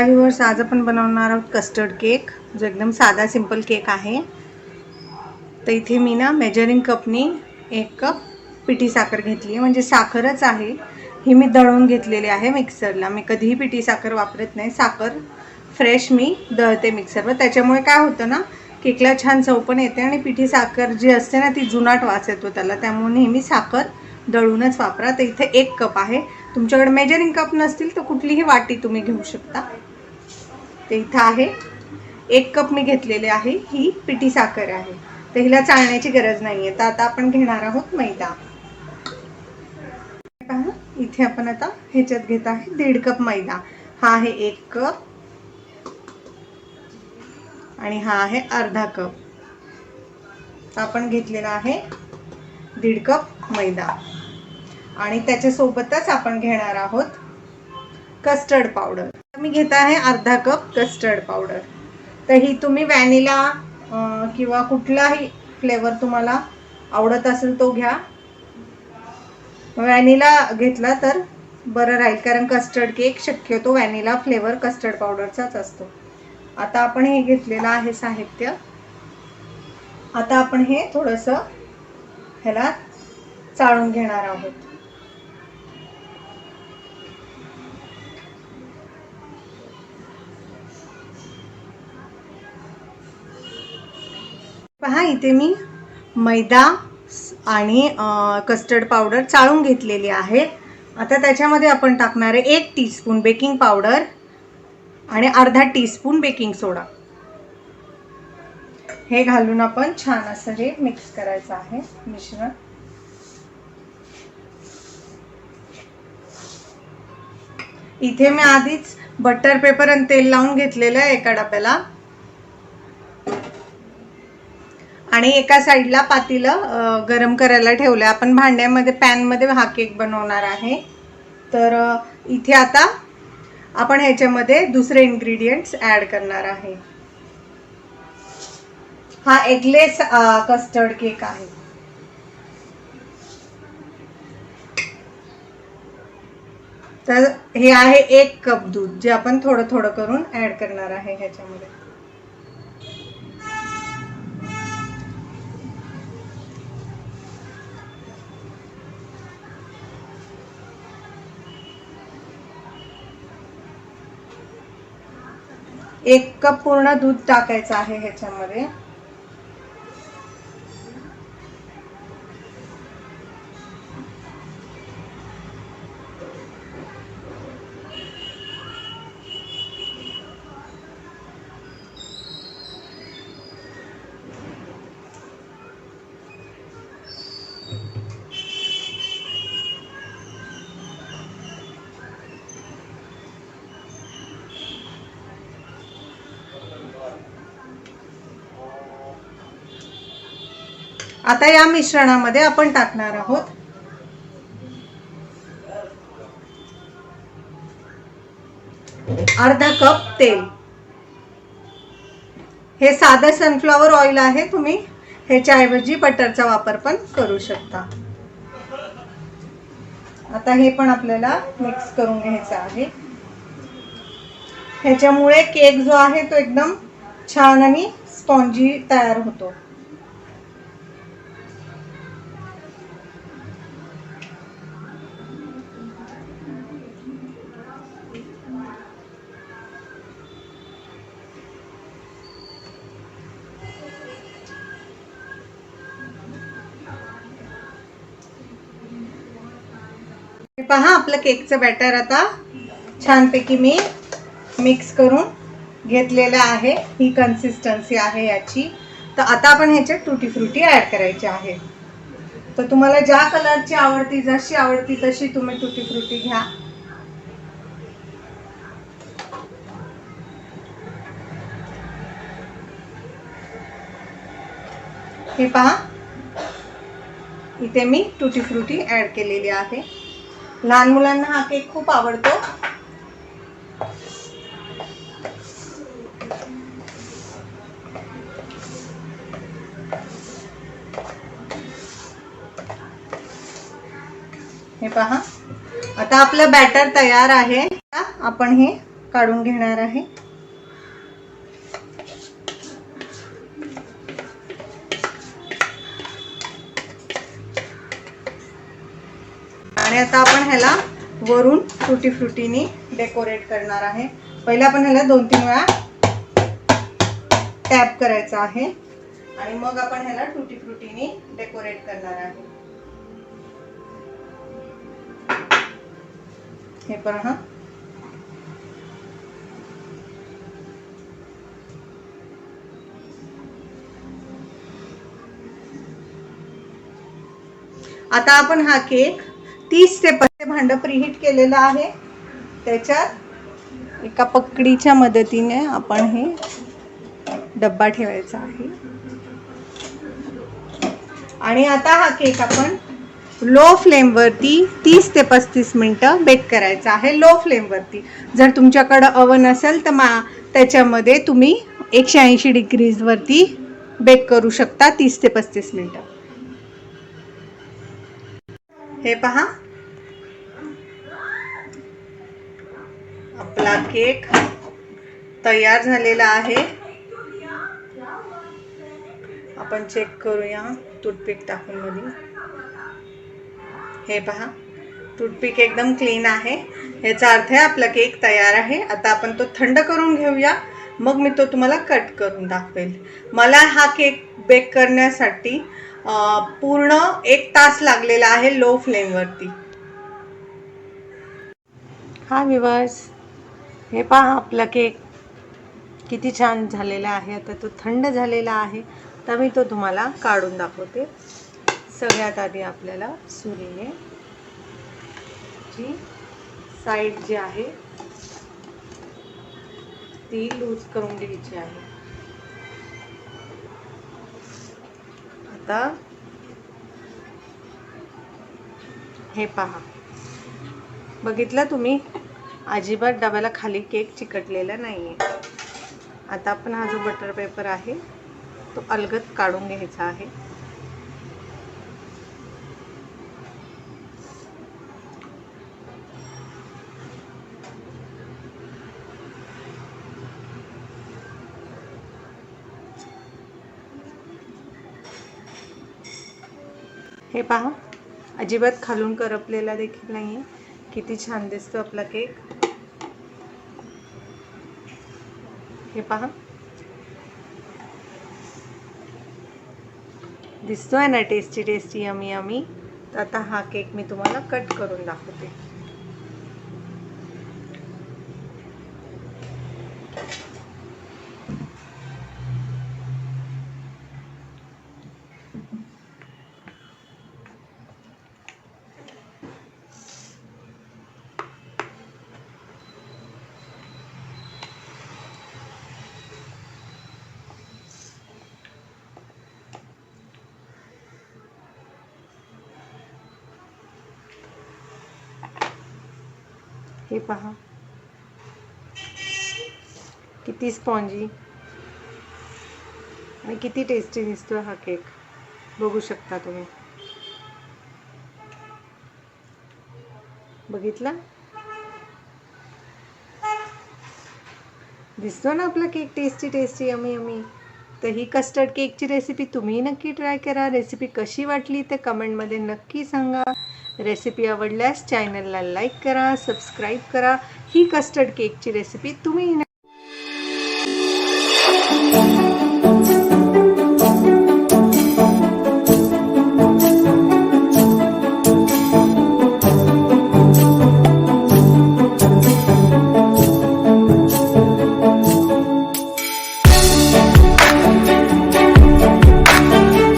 Viewers, आज आपण बनवणार आहोत कस्टर्ड केक, जो एकदम साधा सिंपल केक आहे। तर इथे मी ना मेजरिंग कपनी 1 कप पिठी साखर घेतली आहे, म्हणजे साखरच आहे ही। मी दळून घेतलेली आहे मिक्सरला। मी कधीही पिठी साखर वापरत नाही, साखर फ्रेश मी दळते मिक्सरवर। त्याच्यामुळे काय होतं ना, केकला छान चव पण येते आणि पिठी साखर जी असते ना ती जुनाट वास येतो त्याला, त्यामुळे नेहमी साखर दळूनच वापरा। तर इथे 1 कप आहे। तुमच्याकडे मेजरिंग कप नसतील तर कुठलीही वाटी तुम्ही घेऊ शकता। ते इथे आहे 1 कप मी घेतलेले आहे। ही पिठी साखर आहे, तर हिला चाळण्याची गरज नाहीये। तर आता आपण घेणार आहोत मैदा। पहा, इथे आपण आता ह्याच्यात घेत आहे 1.5 कप मैदा। हा आहे 1 कप आणि हा आहे अर्धा कप। आपण घेतलेला आहे 1.5 कप मैदा आणि त्याच्या सोबतच आपण घेणार आहोत कस्टर्ड पावडर। मी घेत आहे अर्धा कप कस्टर्ड पावडर। तर ही तुम्ही व्हॅनिला किंवा कुठलाही फ्लेवर तुम्हाला आवडत असेल तो घ्या। व्हॅनिला घेतला तर बरं राहील, कारण कस्टर्ड केक शक्यतो व्हॅनिला फ्लेवर कस्टर्ड पावडरचाच असतो। आता आपण हे घेतलेलं आहे साहित्य। आता आपण हे थोडंसं ह्याला चाळून घेणार आहोत। पहा, इथे मी मैदा आणि कस्टर्ड पावडर चाळून घेतलेली आहे। आता त्याच्यामध्ये आपण टाकणार आहे 1 टीस्पून बेकिंग पावडर आणि अर्धा टीस्पून बेकिंग सोडा। हे घालून आपण छान असं हे मिक्स करायचं आहे मिश्रण। इथे मी आधीच बटर पेपर आणि तेल लावून घेतलेलं आहे एका डब्याला, आणि एका साईडला पातेलं गरम करायला ठेवलं। आपण भांड्यामध्ये पॅन मध्ये हा केक बनवणार आहे। तर इथे आता आपण ह्याच्यामध्ये दुसरे इन्ग्रेडियंट्स ऍड करणार आहे। हा एगलेस कस्टर्ड केक आहे। तर हे आहे 1 कप दूध, जे आपण थोडं थोडं करून ऍड करणार आहे ह्याच्यामध्ये। एक कप पूर्ण दूध टाकायचं आहे ह्याच्यामध्ये। आता या मिश्रणामध्ये आपण टाकणार आहोत अर्धा कप तेल। हे साधं सनफ्लॉवर ऑइल आहे, तुम्ही ह्याच्याऐवजी बटरचा वापर पण करू शकता। आता हे पण आपल्याला मिक्स करून घ्यायचं आहे। ह्याच्यामुळे केक जो आहे तो एकदम छान आणि स्पॉन्जी तयार होतो। पहा, आपलं केकचं बॅटर आता छानपैकी मी मिक्स करून घेतलेलं आहे। ही कन्सिस्टन्सी आहे याची। तर आता आपण ह्याच्यात टुटी फ्रुटी ऍड करायची आहे। तर तुम्हाला ज्या कलरची आवडती, जशी आवडती तशी तुम्ही टुटी फ्रुटी घ्या। हे पहा, इथे मी टुटी फ्रुटी ऍड केलेली आहे। लहान मुलांना हा केक खूप आवडतो। हे पहा, आता आपलं बॅटर तयार आहे। आपण हे काढून घेणार आहे. आणि आता आपण ह्याला वरून टुटी फ्रुटीनी डेकोरेट करणार आहे. पहिला आपण ह्याला 2-3 वेळा टॅप करायचा आहे आणि मग आपण ह्याला टुटी फ्रुटीनी डेकोरेट करणार आहे. हे पहा. आता आपण हा केक 30 ते 35 भांड प्रीहीट केलेलं आहे. त्याच्यात एका पकडीच्या मदतीने आपण हे डब्बा ठेवायचा आहे. आणि आता हा केक आपण लो फ्लेम वरती 30 ते 35 मिनिटं बेक करायचा आहे. लो फ्लेम वरती. जर तुमच्याकडे ओव्हन असेल तर त्याच्यामध्ये तुम्ही 180 डिग्रीज वरती बेक करू शकता 30 ते 35 मिनिटं. हे पहा, आपला केक तयार झालेला आहे. आपण चेक करूया टूथपिक टाकून मध्ये. हे पहा, टूथपिक एकदम क्लीन आहे. याचा अर्थ आहे आपला केक तयार आहे. आता आपण तो थंड करून घेऊया, मग मी तो तुम्हाला कट करून दाखवेल. मला हा केक बेक करण्यासाठी पूर्ण 1 तास लागलेला आहे लो फ्लेम वरती. हा व्ह्यूअर्स, हे पहा आपला केक किती छान झालेला आहे. आता तो थंड झालेला आहे, तर मी तो तुम्हाला काढून दाखवते. सगळ्यात आधी आपल्याला सुरीने जी साईड जी आहे ती लूज करून घ्यायची आहे. आता हे पहा, बघितलं तुम्ही, अजिबात डब्याला खाली केक चिकटलेला नाहीये. आता आपण हा जो बटर पेपर आहे तो अलगद काढून घ्यायचा आहे. हे पहा, अजिबात खालून करपलेला देखील नाहीये. किती छान दिसतो आपला केक. हे पहा, दिसतोय ना टेस्टी टेस्टी यमी यमी. तर आता हा केक मी तुम्हाला कट करून दाखवते. हे पहा, किती स्पॉन्जी आणि किती टेस्टी दिसतो हा केक. बघू शकता तुम्ही. बघितला, दिसतो ना आपला cake tasty tasty yummy yummy. तर ही कस्टर्ड केकची रेसिपी तुम्ही नक्की ट्राय करा. रेसिपी कशी वाटली ते कमेंटमध्ये नक्की सांगा. रेसिपी आवडल्यास चॅनलला लाईक करा, सबस्क्राईब करा. ही कस्टर्ड केकची रेसिपी तुम्ही